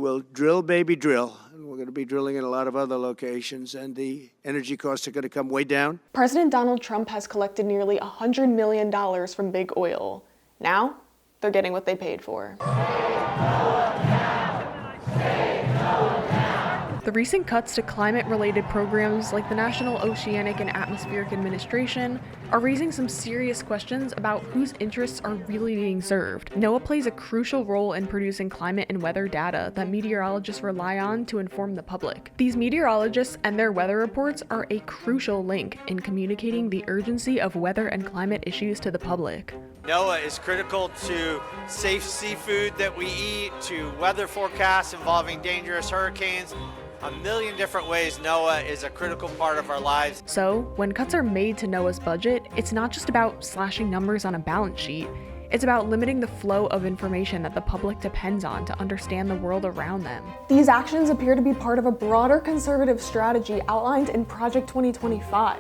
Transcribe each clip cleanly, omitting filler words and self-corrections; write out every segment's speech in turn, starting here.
will drill, baby, drill. And we're going to be drilling in a lot of other locations, and the energy costs are going to come way down. President Donald Trump has collected nearly $100 million from big oil. Now, they're getting what they paid for. The recent cuts to climate-related programs like the National Oceanic and Atmospheric Administration are raising some serious questions about whose interests are really being served. NOAA plays a crucial role in producing climate and weather data that meteorologists rely on to inform the public. These meteorologists and their weather reports are a crucial link in communicating the urgency of weather and climate issues to the public. NOAA is critical to safe seafood that we eat, to weather forecasts involving dangerous hurricanes. A million different ways NOAA is a critical part of our lives. So, when cuts are made to NOAA's budget, it's not just about slashing numbers on a balance sheet. It's about limiting the flow of information that the public depends on to understand the world around them. These actions appear to be part of a broader conservative strategy outlined in Project 2025,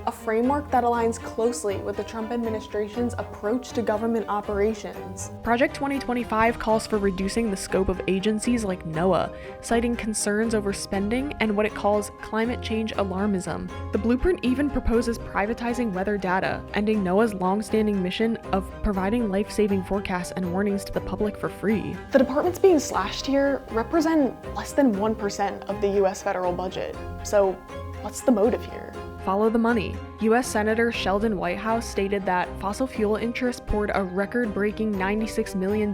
a framework that aligns closely with the Trump administration's approach to government operations. Project 2025 calls for reducing the scope of agencies like NOAA, citing concerns over spending and what it calls climate change alarmism. The blueprint even proposes privatizing weather data, ending NOAA's long-standing mission of providing life-saving forecasts and warnings to the public for free. The departments being slashed here represent less than 1% of the US federal budget. So what's the motive here? Follow the money. U.S. Senator Sheldon Whitehouse stated that fossil fuel interests poured a record-breaking $96 million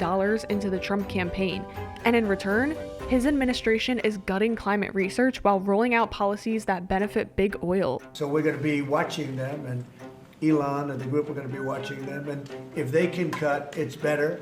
into the Trump campaign, and in return, his administration is gutting climate research while rolling out policies that benefit big oil. So we're going to be watching them, and Elon and the group are going to be watching them, and if they can cut, it's better.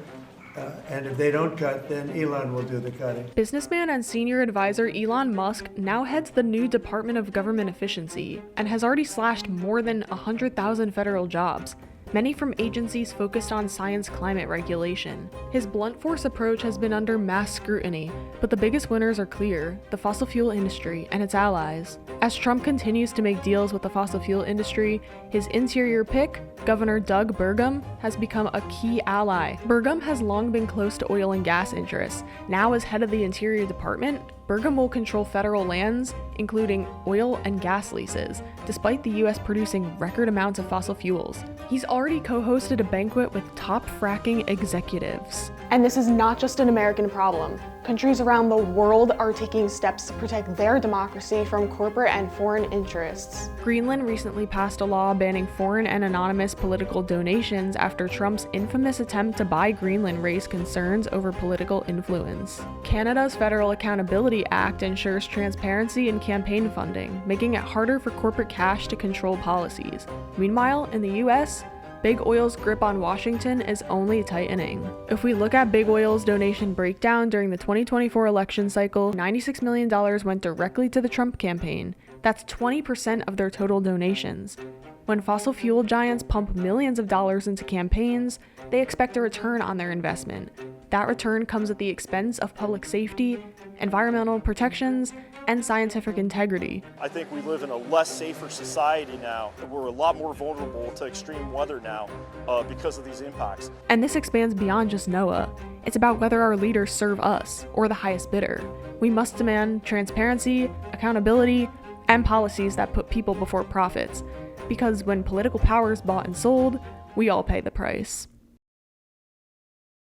And if they don't cut, then Elon will do the cutting. Businessman and senior advisor Elon Musk now heads the new Department of Government Efficiency and has already slashed more than 100,000 federal jobs, many from agencies focused on science climate regulation. His blunt force approach has been under mass scrutiny, but the biggest winners are clear: the fossil fuel industry and its allies. As Trump continues to make deals with the fossil fuel industry, his interior pick, Governor Doug Burgum, has become a key ally. Burgum has long been close to oil and gas interests. Now as head of the Interior Department, Burgum will control federal lands, including oil and gas leases, despite the U.S. producing record amounts of fossil fuels. He's already co-hosted a banquet with top fracking executives. And this is not just an American problem. Countries around the world are taking steps to protect their democracy from corporate and foreign interests. Greenland recently passed a law banning foreign and anonymous political donations after Trump's infamous attempt to buy Greenland raised concerns over political influence. Canada's Federal Accountability Act ensures transparency in campaign funding, making it harder for corporate cash to control policies. Meanwhile, in the US, Big Oil's grip on Washington is only tightening. If we look at Big Oil's donation breakdown during the 2024 election cycle, $96 million went directly to the Trump campaign. That's 20% of their total donations. When fossil fuel giants pump millions of dollars into campaigns, they expect a return on their investment. That return comes at the expense of public safety, environmental protections, and scientific integrity. I think we live in a less safer society now. We're a lot more vulnerable to extreme weather now because of these impacts. And this expands beyond just NOAA. It's about whether our leaders serve us or the highest bidder. We must demand transparency, accountability, and policies that put people before profits. Because when political power is bought and sold, we all pay the price.